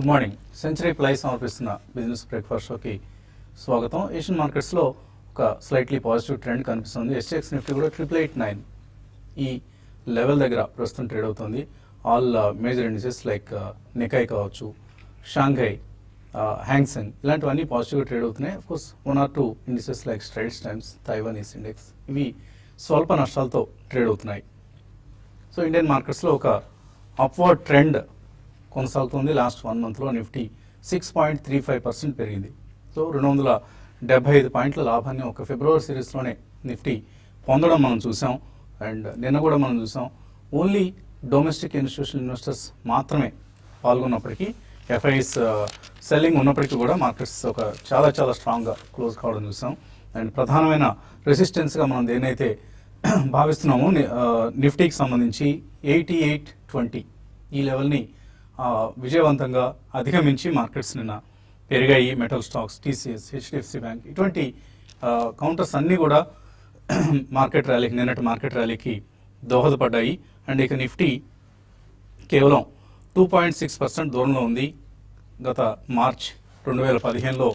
Good morning. Century ply సమర్పిస్తున్న business breakfast షోకి స్వాగతం. ఏషియన్ మార్కెట్స్లో ఒక స్లైట్లీ పాజిటివ్ ట్రెండ్ కనిపిస్తుంది. ఎస్ఎక్స్ నిఫ్టీ కూడా 889 ఈ లెవెల్ దగ్గర ప్రస్తుతం ట్రేడ్ అవుతుంది. All major indices like Nikkei కావచ్చు, షాంఘై, హ్యాంగ్సెంగ్ ఇలాంటివన్నీ పాజిటివ్గా ట్రేడ్ అవుతున్నాయి. Of course 1 or 2 indices like Strides times, Taiwanese index ఇవి స్వల్ప నష్టాలతో ట్రేడ్ అవుతున్నాయి. సో ఇండియన్ మార్కెట్స్లో ఒక అప్వర్డ్ ట్రెండ్ కొనసాగుతుంది. లాస్ట్ 1 monthలో నిఫ్టీ 6.35% పెరిగింది. సో 275 పాయింట్ల లాభాన్ని ఒక ఫిబ్రవరి సిరీస్లోనే నిఫ్టీ పొందడం మనం చూసాం. అండ్ నిన్న కూడా మనం చూసాం. ఓన్లీ డొమెస్టిక్ ఇన్స్టిట్యూషనల్ ఇన్వెస్టర్స్ మాత్రమే పాల్గొన్నప్పటికీ, ఎఫ్ఐఎస్ సెల్లింగ్ ఉన్నప్పటికీ కూడా మార్కెట్స్ ఒక చాలా స్ట్రాంగ్గా క్లోజ్ కావడం చూసాం. అండ్ ప్రధానమైన రెసిస్టెన్స్గా మనం దేనైతే భావిస్తున్నామో నిఫ్టీకి సంబంధించి 8820 ఈ లెవెల్ని విజయవంతంగా అధిగమించి మార్కెట్స్ నిన్న పెరిగాయి. Metal stocks, TCS, HDFC bank ఇటువంటి కౌంటర్స్ అన్నీ కూడా నిన్నటి మార్కెట్ ర్యాలీకి దోహదపడ్డాయి. అండ్ ఇక నిఫ్టీ కేవలం 2.6% దూరంలో ఉంది. గత మార్చ్ 2015లో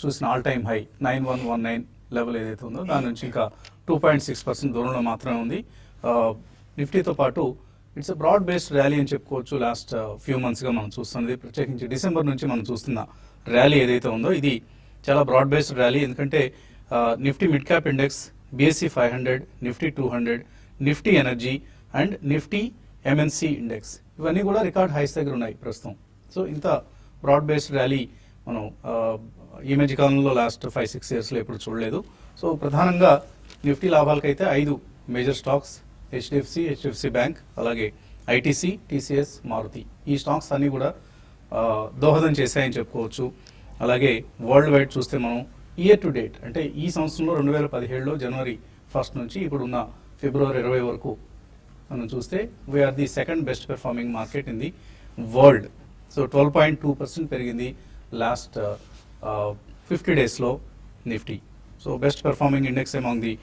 చూసిన ఆల్ టైమ్ హై 9119 లెవెల్ ఏదైతే ఉందో దాని నుంచి ఇంకా 2.6% దూరంలో మాత్రమే ఉంది. నిఫ్టీతో పాటు ఇట్స్ బ్రాడ్ బేస్డ్ ర్యాలీ అని చెప్పుకోవచ్చు. లాస్ట్ ఫ్యూ మంత్స్గా మనం చూస్తున్నది, ప్రత్యేకించి డిసెంబర్ నుంచి మనం చూస్తున్న ర్యాలీ ఏదైతే ఉందో ఇది చాలా బ్రాడ్ బేస్డ్ ర్యాలీ. ఎందుకంటే Nifty mid cap index, BSE 500, Nifty 200, Nifty energy and Nifty MNC index ఇవన్నీ కూడా రికార్డ్ హైస్ దగ్గర ఉన్నాయి ప్రస్తుతం. సో ఇంత బ్రాడ్ బేస్డ్ ర్యాలీ మనం ఈ మధ్య కాలంలో లాస్ట్ 5-6 ఇయర్స్లో ఎప్పుడు చూడలేదు. సో ప్రధానంగా నిఫ్టీ లాభాలకైతే 5 మేజర్ స్టాక్స్, హెచ్డిఎఫ్సి బ్యాంక్, అలాగే ఐటీసీ, టీసీఎస్, మారుతి ఈ స్టాక్స్ అన్నీ కూడా దోహదం చేశాయని చెప్పుకోవచ్చు. అలాగే వరల్డ్ వైడ్ చూస్తే మనం ఇయర్ టు డేట్ అంటే ఈ సంవత్సరంలో 2017లో జనవరి 1 నుంచి ఇప్పుడున్న ఫిబ్రవరి 20 వరకు మనం చూస్తే we are the second best performing market in the world. So 12.2% పెరిగింది లాస్ట్ 50 డేస్లో Nifty. So best performing index among the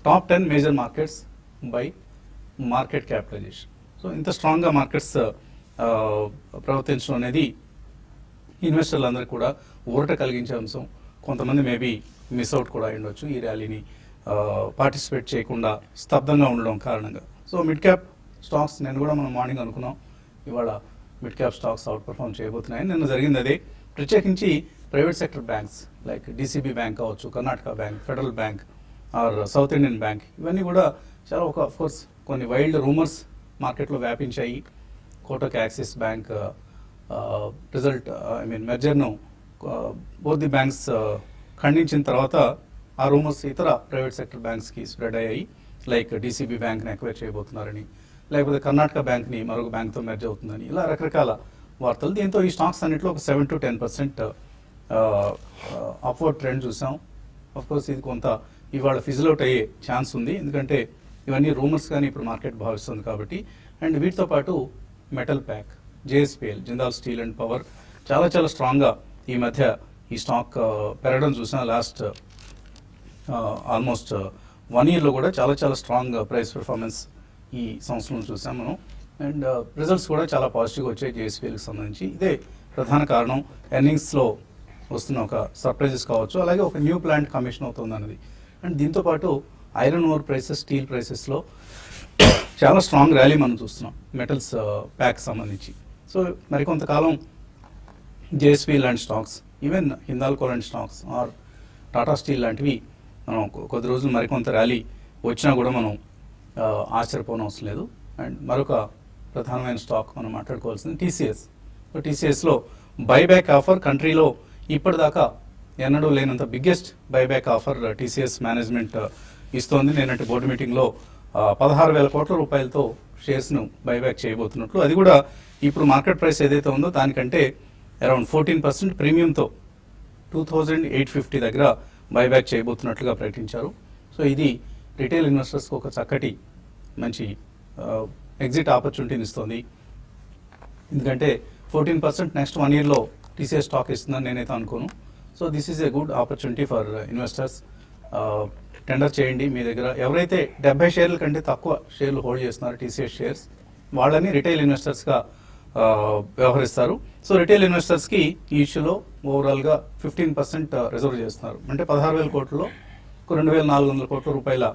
top 10 major markets by market capitalization. So ఇంత స్ట్రాంగ్గా మార్కెట్స్ ప్రవర్తించడం అనేది ఇన్వెస్టర్లందరికీ కూడా ఊరట కలిగించే అంశం. కొంతమంది మేబీ మిస్ అవుట్ కూడా అయి ఉండొచ్చు ఈ ర్యాలీని పార్టిసిపేట్ చేయకుండా స్తబ్దంగా ఉండడం కారణంగా. సో మిడ్ క్యాప్ స్టాక్స్ నేను కూడా మనం మార్నింగ్ అనుకున్నాం ఇవాళ mid cap stocks outperform చేయబోతున్నాయి. నిన్న జరిగింది అదే. ప్రత్యేకించి private sector banks like DCB bank కావచ్చు, Karnataka bank, federal bank or south Indian bank ఇవన్నీ కూడా చాలా అఫ్కోర్స్ కొన్ని వైల్డ్ రూమర్స్ మార్కెట్లో వ్యాపించాయి. కోటక్ యాక్సిస్ బ్యాంక్ రిజల్ట్ మెర్జర్ను బోత్ ది బ్యాంక్స్ ఖండించిన తర్వాత ఆ రూమర్స్ ఇతర ప్రైవేట్ సెక్టర్ బ్యాంక్స్కి స్ప్రెడ్ అయ్యాయి. లైక్ DCB బ్యాంక్ని ఎక్వైర్ చేయబోతున్నారని, లేకపోతే కర్ణాటక బ్యాంక్ని మరొక బ్యాంక్తో మెర్జ్ అవుతుందని, ఇలా రకరకాల వార్తలు. దీంతో ఈ స్టాక్స్ అన్నింటిలో ఒక 7 to 10% అప్వర్డ్ ట్రెండ్ చూసాం. అఫ్కోర్స్ ఇది కొంత ఇవాళ ఫిజిల్ అవుట్ అయ్యే ఛాన్స్ ఉంది, ఎందుకంటే ఇవన్నీ రూమర్స్ కానీ ఇప్పుడు మార్కెట్ భావిస్తుంది కాబట్టి. అండ్ వీటితో పాటు metal pack, JSPL, Jindal steel and power చాలా స్ట్రాంగ్గా ఈ మధ్య ఈ స్టాక్ పెరగడం చూసాం. లాస్ట్ ఆల్మోస్ట్ 1 yearలో కూడా చాలా స్ట్రాంగ్ ప్రైస్ పెర్ఫార్మెన్స్ ఈ సంవత్సరంలో చూసాం మనం. అండ్ రిజల్ట్స్ కూడా చాలా పాజిటివ్గా వచ్చాయి JSPLకి సంబంధించి. ఇదే ప్రధాన కారణం. ఎర్నింగ్స్లో వస్తున్న ఒక సర్ప్రైజెస్ కావచ్చు, అలాగే ఒక న్యూ ప్లాంట్ కమిషన్ అవుతుంది అన్నది. అండ్ దీంతోపాటు ఐరన్ ఓర్ ప్రైసెస్, స్టీల్ ప్రైసెస్లో చాలా స్ట్రాంగ్ ర్యాలీ మనం చూస్తున్నాం మెటల్స్ ప్యాక్ సంబంధించి. సో మరికొంతకాలం JSPL లాంటి స్టాక్స్, ఈవెన్ హిందాల్కో లాంటి స్టాక్స్ ఆర్ టాటా స్టీల్ లాంటివి మనం కొద్ది రోజులు మరికొంత ర్యాలీ వచ్చినా కూడా మనం ఆశ్చర్యపోనవసరం లేదు. అండ్ మరొక ప్రధానమైన స్టాక్ మనం మాట్లాడుకోవాల్సింది TCS. సో TCSలో బైబ్యాక్ ఆఫర్ కంట్రీలో ఇప్పటిదాకా ఎన్నడూ లేనంత biggest buyback offer TCS management ఇస్తోంది. నేనంటే బోర్డు మీటింగ్లో 16,000 కోట్ల రూపాయలతో షేర్స్ను బైబ్యాక్ చేయబోతున్నట్లు, అది కూడా ఇప్పుడు మార్కెట్ ప్రైస్ ఏదైతే ఉందో దానికంటే అరౌండ్ 14% ప్రీమియంతో 2,850 దగ్గర బైబ్యాక్ చేయబోతున్నట్లుగా ప్రకటించారు. సో ఇది రిటైల్ ఇన్వెస్టర్స్కి ఒక చక్కటి మంచి ఎగ్జిట్ ఆపర్చునిటీని ఇస్తుంది. ఎందుకంటే 14% నెక్స్ట్ 1 yearలో TCS స్టాక్ ఇస్తుందని నేనైతే అనుకోను. So this is a good opportunity for investors. Tender చేయండి. మీ దగ్గర ఎవరైతే 70 షేర్ల కంటే తక్కువ షేర్లు హోల్డ్ చేస్తున్నారో TCS షేర్స్, వాళ్ళని రిటైల్ ఇన్వెస్టర్స్గా వ్యవహరిస్తారు. సో రిటైల్ ఇన్వెస్టర్స్కి ఈ ఇష్యూలో ఓవరాల్గా 15% రిజర్వ్ చేస్తున్నారు. అంటే 16,000 కోట్లలో 2,400 కోట్ల రూపాయల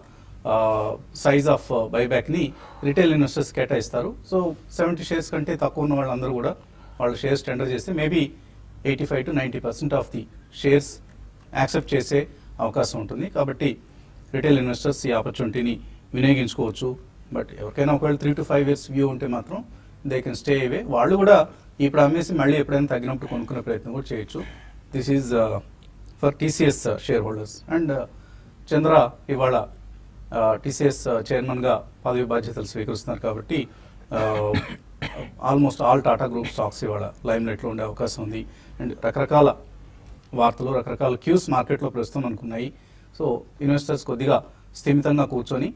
సైజ్ ఆఫ్ బైబ్యాక్ని రిటైల్ ఇన్వెస్టర్స్ కేటాయిస్తారు. సో 70 షేర్స్ కంటే తక్కువ ఉన్న వాళ్ళందరూ కూడా వాళ్ళ షేర్స్ టెండర్ చేస్తే maybe 85 to 90% of the shares accept చేసే అవకాశం ఉంటుంది. కాబట్టి రిటైల్ ఇన్వెస్టర్స్ ఈ ఆపర్చునిటీని వినియోగించుకోవచ్చు. బట్ ఎవరికైనా ఒకవేళ 3 to 5 years వ్యూ ఉంటే మాత్రం దే కెన్ స్టే అవే. వాళ్ళు కూడా ఇప్పుడు అమ్మేసి మళ్ళీ ఎప్పుడైనా తగ్గినప్పుడు కొనుక్కునే ప్రయత్నం కూడా చేయొచ్చు. This is for TCS shareholders. And Chandra ఇవాళ టీసీఎస్ చైర్మన్గా పదవి బాధ్యతలు స్వీకరిస్తున్నారు కాబట్టి almost all Tata group stocks ఇవాళ లైమ్ లైట్లో ఉండే అవకాశం ఉంది. అండ్ రకరకాల వార్తలు, రకరకాల క్యూస్ మార్కెట్లో ప్రస్తుతం అనుకున్నాయి. సో ఇన్వెస్టర్స్ కొద్దిగా స్థిమితంగా కూర్చొని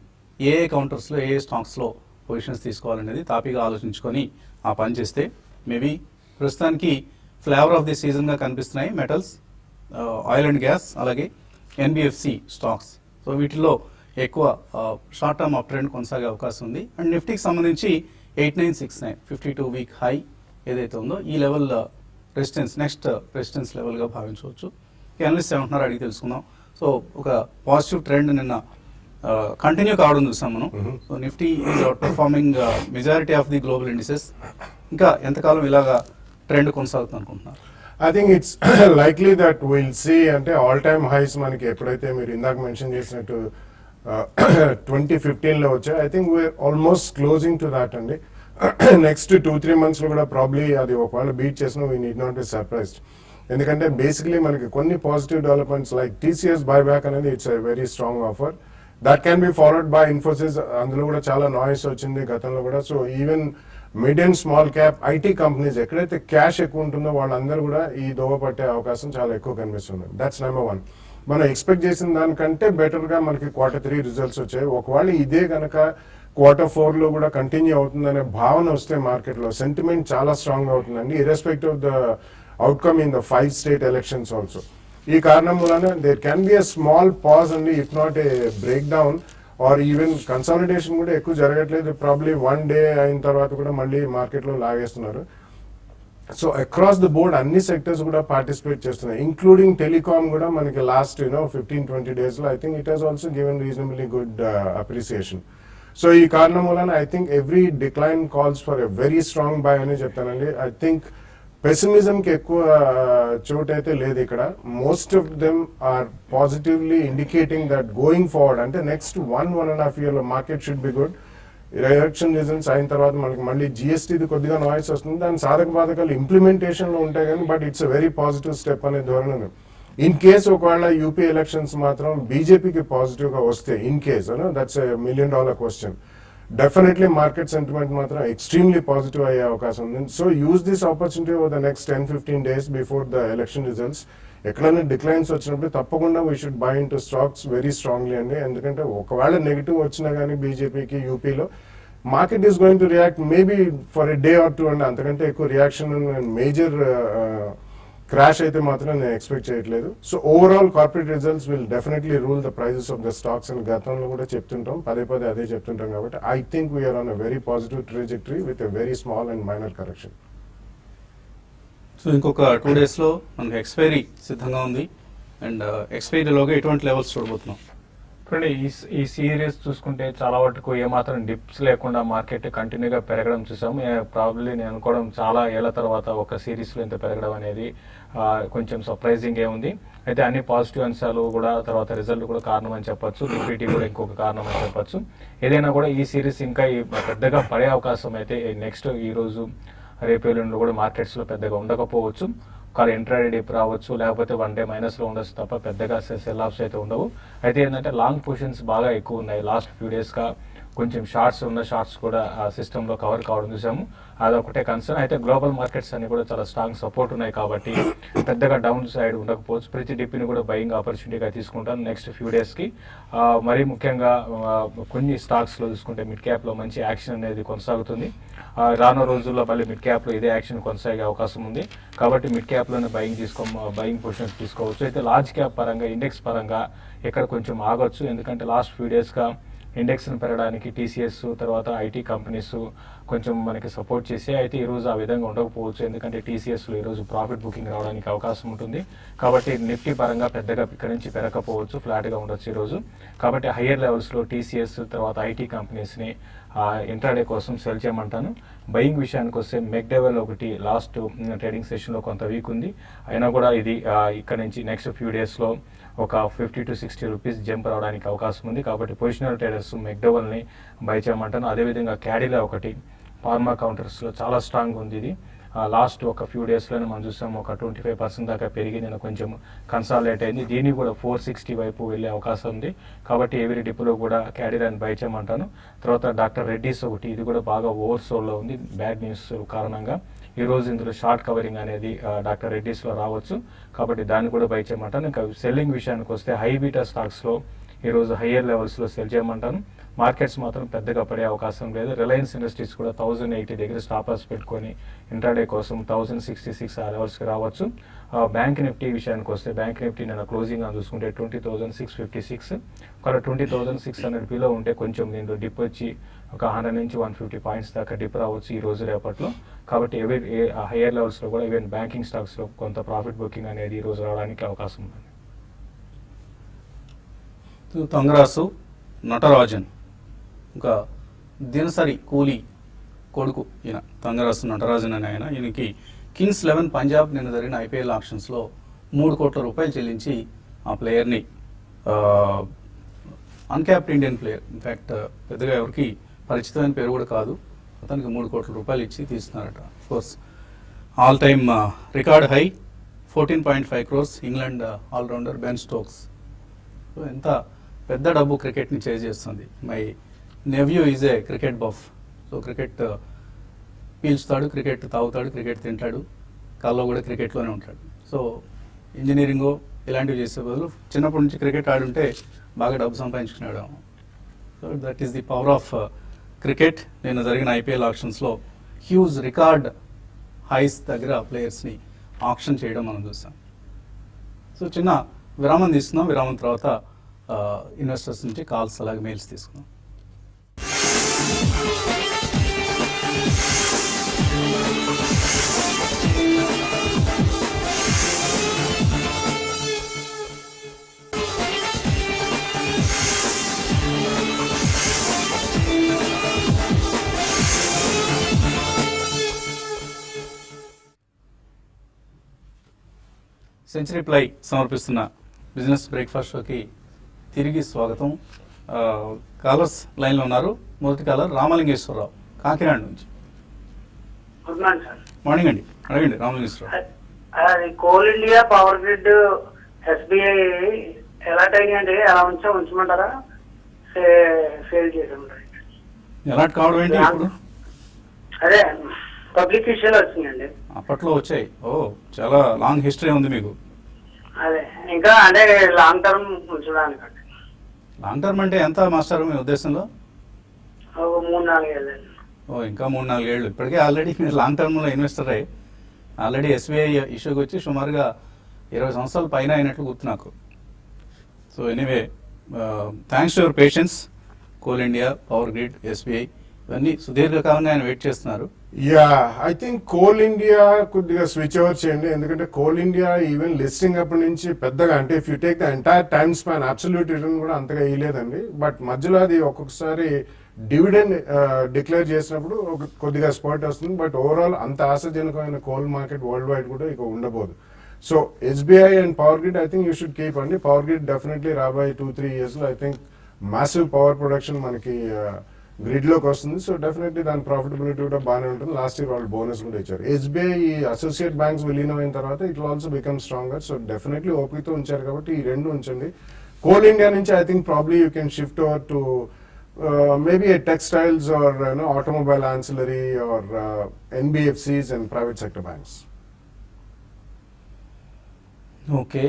ఏ కౌంటర్స్లో ఏ స్టాక్స్లో పొజిషన్స్ తీసుకోవాలనేది తాపీగా ఆలోచించుకొని ఆ పని చేస్తే మేబీ ప్రస్తుతానికి ఫ్లేవర్ ఆఫ్ ది సీజన్గా కనిపిస్తున్నాయి మెటల్స్, ఆయిల్ అండ్ గ్యాస్, అలాగే ఎన్బిఎఫ్సి స్టాక్స్. సో వీటిల్లో ఎక్కువ షార్ట్ టర్మ్ అప్ ట్రెండ్ కొనసాగే అవకాశం ఉంది. అండ్ నిఫ్టీకి సంబంధించి 8969 52 వీక్ హై ఏదైతే ఉందో ఈ లెవెల్ రెసిస్టెన్స్, నెక్స్ట్ రెసిస్టెన్స్ లెవెల్గా భావించవచ్చు. అనలిస్ట్ ఏమంటున్నారు అడిగి తెలుసుకుందాం. సో ఒక పాజిటివ్ ట్రెండ్ నిన్న కంటిన్యూ కావడం చూసాం మనం. So Nifty is out performing majority of the global indices. ఇంకా ఎంతకాలం ఇలాగా ట్రెండ్ కొనసాగుతుంది అనుకుంటున్నారు? I think it's likely that will see అంటే ఆల్ టైమ్ హైస్ మనకి ఎప్పుడైతే మీరు ఇందాక మెన్షన్ చేసినట్టు 2015లో వచ్చాయి. I think we are almost closing to that అండి. నెక్స్ట్ 2-3 monthsలో కూడా ప్రాబ్లీ అది ఒకవేళ బీట్ చేసినా we need not be surprised. ఎందుకంటే బేసిక్లీ మనకి కొన్ని positive developments like TCS buyback అనేది it's a very strong offer. That can be followed by Infosys. అందులో కూడా చాలా నాయిస్ వచ్చింది గతంలో కూడా. So even mid and small cap IT companies ఎక్కడైతే క్యాష్ ఎక్కువ ఉంటుందో వాళ్ళందరూ కూడా ఈ దోవ పట్టే అవకాశం చాలా ఎక్కువ కనిపిస్తుంది. That's number 1. మనం ఎక్స్పెక్ట్ చేసిన దానికంటే బెటర్గా మనకి Q3 రిజల్ట్స్ వచ్చాయి. ఒకవేళ ఇదే కనుక Q4లో కూడా కంటిన్యూ అవుతుందనే భావన వస్తే మార్కెట్లో సెంటిమెంట్ చాలా స్ట్రాంగ్ అవుతుందండి, irrespective of the outcome in the 5 state elections also. ఈ కారణం వలన there can be a small pause అండి, if not a breakdown or even consolidation కూడా ఎక్కువ జరగట్లేదు. ప్రాబ్లీ 1 day అయిన తర్వాత కూడా మళ్ళీ మార్కెట్లో లాగేస్తున్నారు. సో అక్రాస్ ద బోర్డ్ అన్ని సెక్టర్స్ కూడా పార్టిసిపేట్ చేస్తున్నాయి, ఇంక్లూడింగ్ టెలికామ్ కూడా మనకి లాస్ట్ 15-20 daysలో I think it has also given reasonably good appreciation. So ఈ కారణం వలన I think every decline calls for a very strong buy అని చెప్తానండి. ఐ థింక్ పెసిమిజంకి ఎక్కువ చోటు అయితే లేదు ఇక్కడ. Most of them are positively indicating that going forward అంటే నెక్స్ట్ 1.5 yearలో market should be good. Election results అయిన తర్వాత మనకి మళ్ళీ జిఎస్టీది కొద్దిగా నాయిస్ వస్తుంది, దాని సాధక బాధకాలు ఇంప్లిమెంటేషన్లో ఉంటాయి కానీ but it's very positive step అనే ధోరణి. ఇన్ కేస్ ఒకవేళ యూపీ ఎలక్షన్స్ మాత్రం బీజేపీకి పాజిటివ్గా వస్తే, in case that's $1 million question, definitely market sentiment మాత్రం ఎక్స్ట్రీమ్లీ పాజిటివ్ అయ్యే అవకాశం ఉంది. So use this opportunity over the next 10-15 days before the election results. ఎక్కడైనా డిక్లైన్స్ వచ్చినప్పుడు తప్పకుండా we should buy in to stocks very strongly అండి. ఎందుకంటే ఒకవేళ నెగిటివ్ వచ్చినా కానీ బీజేపీకి యూపీలో market is going to react maybe for a day or 2 అండి. అంతకంటే ఎక్కువ రియాక్షన్ మేజర్ క్రాష్ అయితే మాత్రం నేను ఎక్స్పెక్ట్ చేయట్లేదు. So overall corporate results will definitely rule the prices of the stocks అని గతంలో కూడా చెప్తుంటాం, పదే అదే చెప్తుంటాం. కాబట్టి I think we are on a very positive trajectory with a very small and minor correction. So ఇంకొక 2 daysలో మనకి ఎక్స్పైరీ సిద్ధంగా ఉంది. అండ్ ఎక్స్పైరీలోగా ఎటువంటి లెవెల్స్ చూడబోతున్నాం? ఇప్పుడు ఈ సిరీస్ చూసుకుంటే చాలా వరకు ఏమాత్రం డిప్స్ లేకుండా మార్కెట్ కంటిన్యూగా పెరగడం చూసాము. ప్రాబ్లీ నేను అనుకోవడం చాలా ఏళ్ల తర్వాత ఒక సిరీస్లో ఇంత పెరగడం అనేది కొంచెం సర్ప్రైజింగ్ ఉంది. అయితే అన్ని పాజిటివ్ అంశాలు కూడా తర్వాత రిజల్ట్ కూడా కారణం అని చెప్పొచ్చు, లిక్విడిటీ కూడా ఇంకొక కారణం అని చెప్పొచ్చు. ఏదైనా కూడా ఈ సిరీస్ ఇంకా పెద్దగా పడే అవకాశం అయితే నెక్స్ట్ ఈ రోజు రేపు ఎల్లుండిలో కూడా మార్కెట్స్లో పెద్దగా ఉండకపోవచ్చు. కాల్ ఇంట్రాడే డిప్ రావచ్చు, లేకపోతే 1 day మైనస్లో ఉండొచ్చు తప్ప పెద్దగా సెల్ ఆఫ్స్ అయితే ఉండవు. అయితే ఏంటంటే లాంగ్ పొజిషన్స్ బాగా ఎక్కువ ఉన్నాయి. లాస్ట్ ఫ్యూ డేస్గా కొంచెం షార్ట్స్ కూడా ఆ సిస్టంలో కవర్ కావడం చూసాము. అదొకటే కన్సర్న్. అయితే గ్లోబల్ మార్కెట్స్ అన్ని కూడా చాలా స్ట్రాంగ్ సపోర్ట్ ఉన్నాయి కాబట్టి పెద్దగా డౌన్ సైడ్ ఉండకపోవచ్చు. ప్రతి డిప్ని కూడా బయింగ్ ఆపర్చునిటీగా తీసుకుంటాను నెక్స్ట్ ఫ్యూ డేస్కి. మరీ ముఖ్యంగా కొన్ని స్టాక్స్లో చూసుకుంటే మిడ్ క్యాప్లో మంచి యాక్షన్ అనేది కొనసాగుతుంది. రానున్న రోజుల్లో మళ్ళీ మిడ్ క్యాప్లో ఇదే యాక్షన్ కొనసాగే అవకాశం ఉంది. కాబట్టి మిడ్ క్యాప్లోనే బయింగ్ పొజిషన్స్ తీసుకోవచ్చు. అయితే లార్జ్ క్యాప్ పరంగా ఇండెక్స్ పరంగా ఇక్కడ కొంచెం ఆగొచ్చు, ఎందుకంటే లాస్ట్ ఫ్యూ డేస్గా ఇండెక్స్ని పెరగడానికి టీసీఎస్ తర్వాత ఐటీ కంపెనీస్ కొంచెం మనకి సపోర్ట్ చేసి, అయితే ఈరోజు ఆ విధంగా ఉండకపోవచ్చు. ఎందుకంటే టీసీఎస్లో ఈరోజు ప్రాఫిట్ బుకింగ్ రావడానికి అవకాశం ఉంటుంది. కాబట్టి నిఫ్టీ పరంగా పెద్దగా ఇక్కడ నుంచి పెరగకపోవచ్చు, ఫ్లాట్గా ఉండొచ్చు ఈరోజు. కాబట్టి హయ్యర్ లెవెల్స్లో టీసీఎస్ తర్వాత ఐటీ కంపెనీస్ని ఇంట్రాడే కోసం సెల్ చేయమంటాను. బయింగ్ విషయానికి వస్తే మెక్డెవెల్ ఒకటి లాస్ట్ ట్రేడింగ్ సెషన్లో కొంత వీక్ ఉంది, అయినా కూడా ఇది ఇక్కడ నుంచి నెక్స్ట్ ఫ్యూ డేస్లో ఒక 50 to 60 రూపీస్ జంప్ రావడానికి అవకాశం ఉంది. కాబట్టి పొజిషనల్ ట్రేడర్స్ మెక్డెవెల్ని బై చేయమంటాను. అదేవిధంగా క్యాడిలా ఒకటి ఫార్మా కౌంటర్స్లో చాలా స్ట్రాంగ్ ఉంది. ఇది లాస్ట్ ఒక ఫ్యూ డేస్లోనే మనం చూసాం ఒక 25% దాకా పెరిగి నేను కొంచెం కన్సాలిడేట్ అయింది. దీన్ని కూడా 460 వైపు వెళ్ళే అవకాశం ఉంది. కాబట్టి ఎవరీ డిపోలో కూడా క్యాడిలాని బై చేయమంటాను. తర్వాత డాక్టర్ రెడ్డీస్ ఒకటి, ఇది కూడా బాగా ఓవర్సోల్లో ఉంది బ్యాడ్ న్యూస్ కారణంగా. ఈరోజు ఇందులో షార్ట్ కవరింగ్ అనేది డాక్టర్ రెడ్డీస్లో రావచ్చు, కాబట్టి దాన్ని కూడా బై చేయమంటాను. ఇంకా సెల్లింగ్ విషయానికి వస్తే హై బీటా స్టాక్స్లో ఈరోజు హయ్యర్ లెవెల్స్లో సెల్ చేయమంటాను. మార్కెట్స్ మాత్రం పెద్దగా పడే అవకాశం లేదు. రిలయన్స్ ఇండస్ట్రీస్ కూడా 1080 దగ్గర స్టాపర్స్ పెట్టుకొని ఇంట్రాడే కోసం 1066 ఆ లెవెల్స్కి రావచ్చు. బ్యాంక్ నిఫ్టీ విషయానికి వస్తే బ్యాంక్ నిఫ్టీ నేను క్లోజింగ్ చూసుకుంటే 20,656, ఒక 20,600 బిలో ఉంటే కొంచెం నేను డిప్ వచ్చి ఒక 100 నుంచి 150 పాయింట్స్ దాకా డిప్ రావచ్చు ఈ రోజు రేపట్లో. కాబట్టి హయ్యర్ లెవెల్స్లో కూడా ఈవెన్ బ్యాంకింగ్ స్టాక్స్లో కొంత ప్రాఫిట్ బుకింగ్ అనేది ఈ రోజు రావడానికి అవకాశం ఉంది. తంగరాసు నటరాజన్, ఇంకా దినసరి కూలీ కొడుకు ఈయన తంగరాసు నటరాజన్ అని ఆయన. ఈయనకి కింగ్స్ 11 పంజాబ్ నిన్న జరిగిన ఐపీఎల్ ఆక్షన్స్లో 3 కోట్ల రూపాయలు చెల్లించి ఆ ప్లేయర్ని, అన్క్యాప్డ్ ఇండియన్ ప్లేయర్, ఇన్ఫ్యాక్ట్ పెద్దగా ఎవరికి పరిచితమైన పేరు కూడా కాదు, అతనికి 3 కోట్ల రూపాయలు ఇచ్చి తీస్తున్నారట. Course all time record high 14.5 crores England all rounder Ben Stokes. So ఎంత పెద్ద డబ్బు క్రికెట్ని చేజ్ చేస్తుంది. My nephew is a cricket buff. So cricket పీల్చుతాడు, క్రికెట్ తాగుతాడు, క్రికెట్ తింటాడు, కాల్లో కూడా క్రికెట్లోనే ఉంటాడు. సో ఇంజనీరింగో ఇలాంటివి చేసే బదులు చిన్నప్పటి నుంచి క్రికెట్ ఆడుంటే బాగా డబ్బు సంపాదించుకున్నాడు. So that is the power of cricket. నిన్న జరిగిన ఐపీఎల్ ఆక్షన్స్లో హ్యూజ్ రికార్డ్ హైస్ దగ్గర ప్లేయర్స్ని ఆక్షన్ చేయడం మనం చూసాం. సో చిన్న విరామం తీసుకున్నాం. విరామం తర్వాత ఇన్వెస్టర్స్ నుంచి కాల్స్ అలాగే మెయిల్స్ తీసుకున్నాం. సెంచరీ ప్లై సమర్పిస్తున్న బిజినెస్ బ్రేక్ఫాస్ట్ షోకి తిరిగి స్వాగతం. కాలర్స్ లైన్లో ఉన్నారు. మొదటి కాలర్ రామలింగేశ్వరరావు కాకినాడ నుంచి. Good morning sir. మార్నింగ్ అండి, అడగండి రామలింగేశ్వరరావు. అది coal India, power grid, SBI ఎలా టైండి ఎలా ఉంచమంటారా సేల్ చేయడం? ఎలాంటి కావడం ఏంటి ఇప్పుడు? అదే పబ్లిక్ ఇష్యూలు వచ్చినాయండి. అప్పట్లో వచ్చాయి. ఓ, చాలా లాంగ్ హిస్టరీ ఉంది మీకు. అదే ఇంకా అంటే లాంగ్ టర్మ్ ఉంచడానికి. లాంగ్ టర్మ్ అంటే ఎంత మాస్టర్ మీ ఉద్దేశంలో? 3-4 ఏళ్ళు. ఓ, ఇంకా 3-4 ఏళ్ళు. ఇప్పటికే ఆల్రెడీ మీరు లాంగ్ టర్మ్లో ఇన్వెస్టర్ అయ్యి ఆల్రెడీ ఎస్బీఐ ఇష్యూకి వచ్చి సుమారుగా 20 సంవత్సరాల పైన అయినట్లు గుర్తు నాకు. So anyway, thanks to your patience. Coal India, power grid, SBI ఇవన్నీ సుదీర్ఘకాలంగా ఆయన వెయిట్ చేస్తున్నారు. Yeah, I think coal India కొద్దిగా స్విచ్ ఓవర్ చేయండి. ఎందుకంటే కోల్ ఇండియా ఈవెన్ లిస్టింగ్ అప్పటి నుంచి పెద్దగా, అంటే if you take the entire time span absolute return కూడా అంతగా ఇవ్వలేదండి. బట్ మధ్యలో అది ఒక్కొక్కసారి డివిడెండ్ డిక్లేర్ చేసినప్పుడు కొద్దిగా స్పాట్ వస్తుంది. బట్ ఓవరాల్ అంత ఆశాజనకమైన కోల్ మార్కెట్ వరల్డ్ వైడ్ కూడా ఇక ఉండబోదు. So SBI and power grid I think you should keep అండి. పవర్ గ్రిడ్ డెఫినెట్లీ రాబోయే 2-3 yearsలో I think massive power production మనకి గ్రిడ్ లోకి వస్తుంది. సో డెఫినెట్లీ దాని ప్రాఫిటబిలిటీ కూడా బాగానే ఉంటుంది. లాస్ట్ ఇయర్ వాళ్ళు బోనస్ కూడా ఇచ్చారు. ఎస్బీఐ అసోసియేట్ బ్యాంక్స్ విలీనం అయిన తర్వాత it will also become stronger. So definitely ఓపీతో ఉంచారు కాబట్టి ఈ రెండు ఉంచండి. కోల్ ఇండియా నుంచి I think probably you can shift over to maybe a textiles or automobile ancillary or NBFCs and private sector banks. Okay,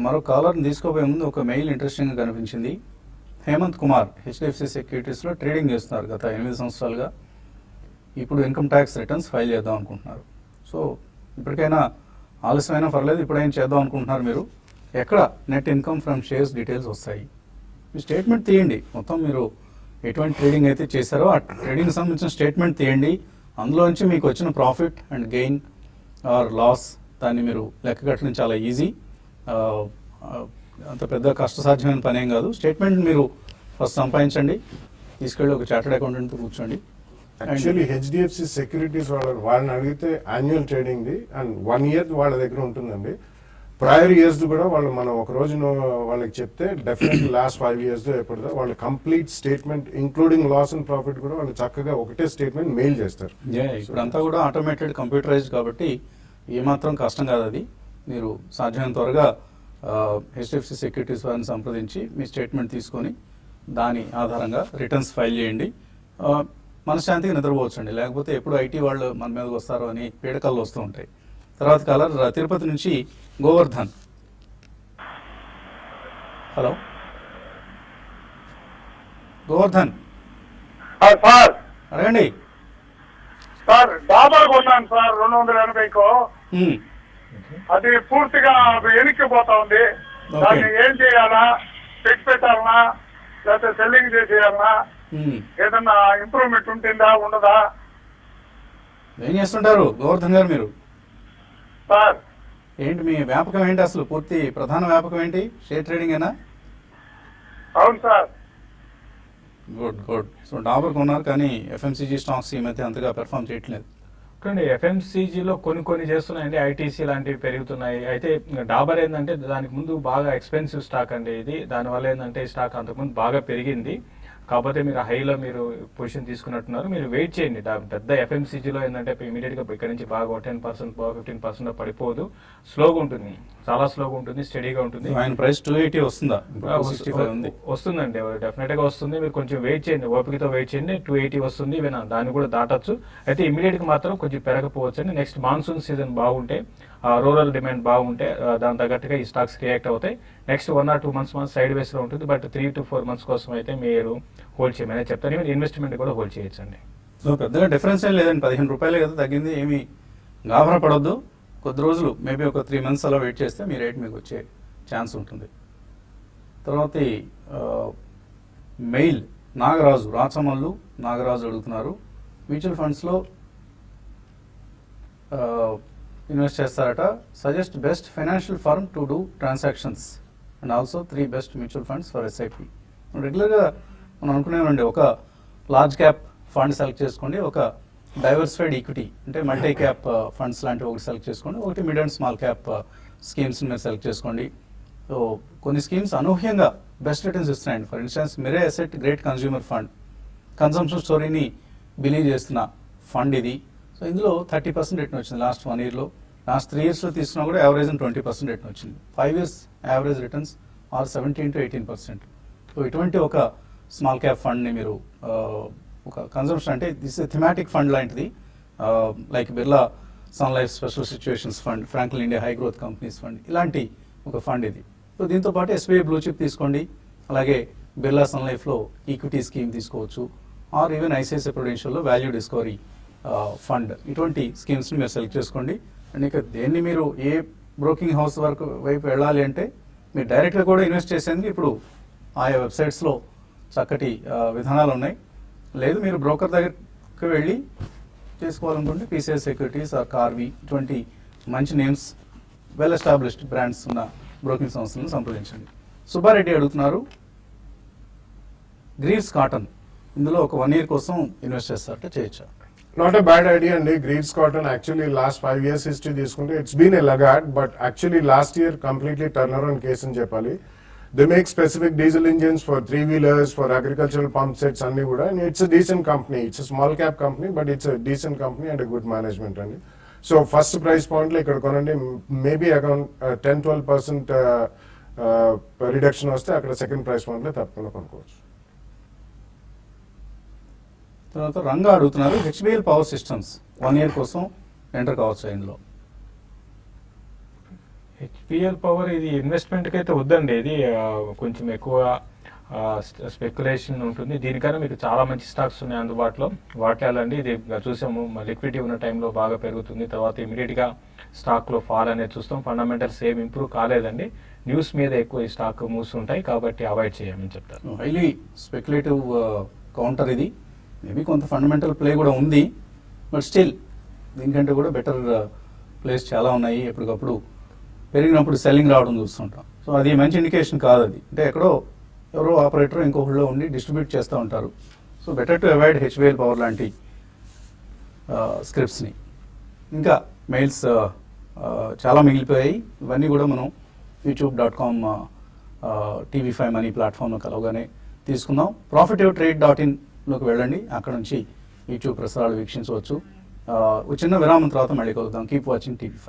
మరో కాలర్ని తీసుకోబోయే ముందు ఒక మెయిల్ ఇంట్రెస్టింగ్గా కనిపించింది. హేమంత్ కుమార్ హెచ్డిఎఫ్సి సెక్యూరిటీస్లో ట్రేడింగ్ చేస్తున్నారు గత 8 సంవత్సరాలుగా. ఇప్పుడు ఇన్కమ్ ట్యాక్స్ రిటర్న్స్ ఫైల్ చేద్దాం అనుకుంటున్నారు. సో ఇప్పటికైనా ఆలస్యమైనా పర్లేదు, ఇప్పుడైనా చేద్దాం అనుకుంటున్నారు మీరు. ఎక్కడ net income from shares details వస్తాయి? మీ స్టేట్మెంట్ తీయండి. మొత్తం మీరు ఎటువంటి ట్రేడింగ్ అయితే చేశారో ఆ ట్రేడింగ్ సంబంధించిన స్టేట్మెంట్ తీయండి. అందులో నుంచి మీకు వచ్చిన profit and gain or loss దాన్ని మీరు లెక్క కట్టడం చాలా ఈజీ. అంత పెద్ద కష్టసాధ్యమైన పని ఏం కాదు. స్టేట్మెంట్ మీరు ఫస్ట్ సంపాదించండి, తీసుకెళ్ళి ఒక చార్టెడ్ అకౌంటెంట్తో కూర్చోండి. యాక్చువల్లీ హెచ్డిఎఫ్సి సెక్యూరిటీస్ వాళ్ళని అడిగితే annual trading the and 1 year వాళ్ళ దగ్గర ఉంటుందండి. ప్రయర్ ఇయర్స్ కూడా వాళ్ళు మనం ఒక రోజు వాళ్ళకి చెప్తే డెఫినెట్లీ లాస్ట్ 5 years ఎప్పుడుదో వాళ్ళు complete statement including loss and profit కూడా వాళ్ళు చక్కగా ఒకటే స్టేట్మెంట్ మెయిల్ చేస్తారు. ఇప్పుడంతా కూడా ఆటోమేటెడ్ కంప్యూటరైజ్డ్ కాబట్టి ఏమాత్రం కష్టం కాదు అది. మీరు సాధ్యమైనంత త్వరగా హెచ్డిఎఫ్సి సెక్యూరిటీస్ వారిని సంప్రదించి మీ స్టేట్మెంట్ తీసుకొని దాని ఆధారంగా రిటర్న్స్ ఫైల్ చేయండి. మనశ్శాంతిగా నిద్రపోవచ్చండి. లేకపోతే ఎప్పుడు ఐటీ వాళ్ళు మన మీదకి వస్తారో అని పీడకలు వస్తూ ఉంటాయి. తర్వాత కాలర్ తిరుపతి నుంచి గోవర్ధన్. హలో గోవర్ధన్, సార్ అడగండి. సార్ డాబర్ కొన్నాను సార్ 280కు. అది పూర్తిగా వెనక్కిపోతా ఉంది. దాన్ని ఏం చేయాలా? చెక్ పెట్టాలనా లేకపోతే సెల్లింగ్ చేసేయాలనా? ఏదన్నా ఇంప్రూవ్మెంట్ ఉంటుందా ఉండదా? ఏం చేస్తుంటారు గోవర్ధన్ గారు మీరు? సార్ ఏంటి మీ వ్యాపకం ఏంటి? అసలు పూర్తి ప్రధాన వ్యాపకం ఏంటి? షేర్ ట్రేడింగ్ ఏనా? అవును sir. Good good. So Dabur కొన్నారు కానీ ఎఫ్ఎంసీజీ స్టాక్స్ ఈ మధ్య అంతగా పెర్ఫామ్ చేయట్లేదు. కానీ ఎఫ్ఎంసీజీలో కొన్ని చేస్తున్నాయండి. ఐటీసీ లాంటివి పెరుగుతున్నాయి. అయితే డాబర్ ఏంటంటే దానికి ముందు బాగా ఎక్స్పెన్సివ్ స్టాక్ అండి ఇది. దానివల్ల ఏంటంటే ఈ స్టాక్ అంతకుముందు బాగా పెరిగింది. కాకపోతే మీరు హైలో మీరు పొజిషన్ తీసుకున్నట్టున్నారు. మీరు వెయిట్ చేయండి. పెద్ద ఎఫ్ఎంసీజీలో ఏంటంటే ఇమీడియట్గా ఇక్కడ నుంచి బాగా 10% 15% పడిపోదు. స్లోగా ఉంటుంది, చాలా స్లోగా ఉంటుంది, స్టడీగా ఉంటుంది. ఆయన ప్రైస్ 280 వస్తుందా? 265 ఉంది. వస్తుందండి, డెఫినెట్ గా వస్తుంది. మీరు కొంచెం వెయిట్ చేయండి, ఓపికతో వెయిట్ చేయండి. 280 వస్తుంది, దాన్ని కూడా దాటొచ్చు. అయితే ఇమీడియట్ గా మాత్రం కొంచెం పెరగపోవచ్చు అండి. నెక్స్ట్ మాన్సూన్ సీజన్ బాగుంటే, రూరల్ డిమాండ్ బాగుంటే దాని తగ్గట్టుగా ఈ స్టాక్స్ రియాక్ట్ అవుతాయి. నెక్స్ట్ 1 or 2 months సైడ్ వేస్ లో ఉంటుంది. బట్ 3 to 4 months కోసం అయితే మీరు హోల్డ్ చేయమని చెప్తాను. మీరు ఇన్వెస్ట్మెంట్ కూడా హోల్డ్ చేయొచ్చండి. సో పెద్దగా డిఫరెన్స్ ఏం లేదండి. 15 రూపాయలే కదా తగ్గింది. ఏమి గాబరా పడొద్దు. కొద్ది రోజులు మేబీ ఒక 3 months అలా వెయిట్ చేస్తే మీ రేట్ మీకు వచ్చే ఛాన్స్ ఉంటుంది. తర్వాత మెయిల్ నాగరాజు, రాచమల్లు నాగరాజు అడుగుతున్నారు, మ్యూచువల్ ఫండ్స్లో ఇన్వెస్ట్ చేస్తారట. Suggest best financial firm to do transactions and also 3 best mutual funds for SIP. రెగ్యులర్గా మనం అనుకునేవండి, ఒక లార్జ్ క్యాప్ ఫండ్ సెలెక్ట్ చేసుకోండి, ఒక డైవర్సిఫైడ్ ఈక్విటీ అంటే మల్టీ క్యాప్ ఫండ్స్ లాంటివి ఒకటి సెలెక్ట్ చేసుకోండి, ఒకటి mid and small cap schemes మీరు సెలెక్ట్ చేసుకోండి. సో కొన్ని స్కీమ్స్ అనూహ్యంగా బెస్ట్ రిటర్న్స్ ఇస్తున్నాయండి. For instance Mirae asset great consumer fund, consumption స్టోరీని బిలీవ్ చేస్తున్న ఫండ్ ఇది. సో ఇందులో 30% రిటర్న్ వచ్చింది లాస్ట్ 1 yearలో. లాస్ట్ 3 yearsలో తీసుకున్నా కూడా యావరేజ్ 20% రిటర్న్ వచ్చింది. 5 years average returns are 17 to 18%. So ఇటువంటి ఒక స్మాల్ క్యాప్ ఫండ్ని మీరు ఒక కన్సంప్షన్ అంటే దిస్ థిమాటిక్ ఫండ్ లాంటిది, like Birla sun life special situations fund, Franklin India high growth companies fund, ఇలాంటి ఒక ఫండ్ ఇది. సో దీంతో పాటు ఎస్బీఐ బ్లూ చిప్ తీసుకోండి, అలాగే బిర్లా సన్ లైఫ్లో ఈక్విటీ స్కీమ్ తీసుకోవచ్చు, ఆర్ ఈవెన్ ఐసిఐసిఐ ప్రుడెన్షియల్లో వాల్యూ డిస్కవరీ ఫండ్. ఇటువంటి స్కీమ్స్ని మీరు సెలెక్ట్ చేసుకోండి. అండ్ ఇక దేన్ని మీరు ఏ బ్రోకింగ్ హౌస్ వరకు వైపు వెళ్ళాలి అంటే మీరు డైరెక్ట్గా కూడా ఇన్వెస్ట్ చేసేందుకు ఇప్పుడు ఆయా వెబ్సైట్స్లో చక్కటి విధానాలు ఉన్నాయి. లేదు మీరు బ్రోకర్ దగ్గరికి వెళ్ళి చేసుకోవాలనుకుంటే పీసీఎస్ సెక్యూరిటీస్ ఆర్ కార్వి, ఇటువంటి మంచి నేమ్స్, వెల్ ఎస్టాబ్లిష్డ్ బ్రాండ్స్ ఉన్న బ్రోకింగ్ సంస్థలను సంప్రదించండి. సుబ్బారెడ్డి అడుగుతున్నారు, గ్రీవ్స్ కాటన్ ఇందులో ఒక 1 year కోసం ఇన్వెస్ట్ చేస్తారట, చేయొచ్చా? నాట్ ఎ బ్యాడ్ ఐడియా అండి. Greaves cotton actually last 5 years history తీసుకుంటే it's been a laggard, but actually last year completely turn around case అని చెప్పాలి. They make specific diesel engines for 3-wheelers, for agricultural pump sets అన్ని కూడా. And it's a decent company, it's a small cap company, but it's a decent company and good management అండి. So first price పాయింట్లో ఇక్కడ కొనండి. Maybe account 10-12% reduction వస్తే అక్కడ second price పాయింట్లో తప్పకుండా కొనుక్కోవచ్చు. తర్వాత రంగా అడుగుతున్నారు, హెచ్బిఎల్ పవర్ సిస్టమ్స్ 1 year కోసం ఎంటర్ కావచ్చు ఇందులో? హెచ్పిఎల్ పవర్ ఇది ఇన్వెస్ట్మెంట్కి అయితే వద్దండి. ఇది కొంచెం ఎక్కువ స్పెక్యులేషన్ ఉంటుంది. దీనికన్నా మీకు చాలా మంచి స్టాక్స్ ఉన్నాయి అందుబాటులో, వాటిల్లండి. ఇది చూసాము, లిక్విడిటీ ఉన్న టైంలో బాగా పెరుగుతుంది, తర్వాత ఇమీడియట్గా స్టాక్లో ఫాల్ అనేది చూస్తాం. ఫండమెంటల్స్ ఏం ఇంప్రూవ్ కాలేదండి. న్యూస్ మీద ఎక్కువ ఈ స్టాక్ మూవ్స్ ఉంటాయి, కాబట్టి అవాయిడ్ చేయమని చెప్తారు. హైలీ స్పెక్యులేటివ్ కౌంటర్ ఇది. మేబీ కొంత ఫండమెంటల్ ప్లే కూడా ఉంది, బట్ స్టిల్ దీనికంటే కూడా బెటర్ ప్లేస్ చాలా ఉన్నాయి. ఎప్పటికప్పుడు పెరిగినప్పుడు సెల్లింగ్ రావడం చూస్తుంటాం. సో అది మంచి ఇండికేషన్ కాదు. అది అంటే ఎక్కడో ఎవరో ఆపరేటర్ ఇంకొకళ్ళు ఉండి డిస్ట్రిబ్యూట్ చేస్తూ ఉంటారు. So better to avoid HBL power లాంటి స్క్రిప్ట్స్ని. ఇంకా మెయిల్స్ చాలా మిగిలిపోయాయి. ఇవన్నీ కూడా మనం youtube.com TV5 మనీ ప్లాట్ఫామ్లో కలవగానే తీసుకుందాం. profityourtrade.in లోకి వెళ్ళండి, అక్కడ నుంచి యూట్యూబ్ ప్రసారాలు వీక్షించవచ్చు. ఒక చిన్న విరామం తర్వాత మళ్ళీ కలుద్దాం. Keep watching TV5.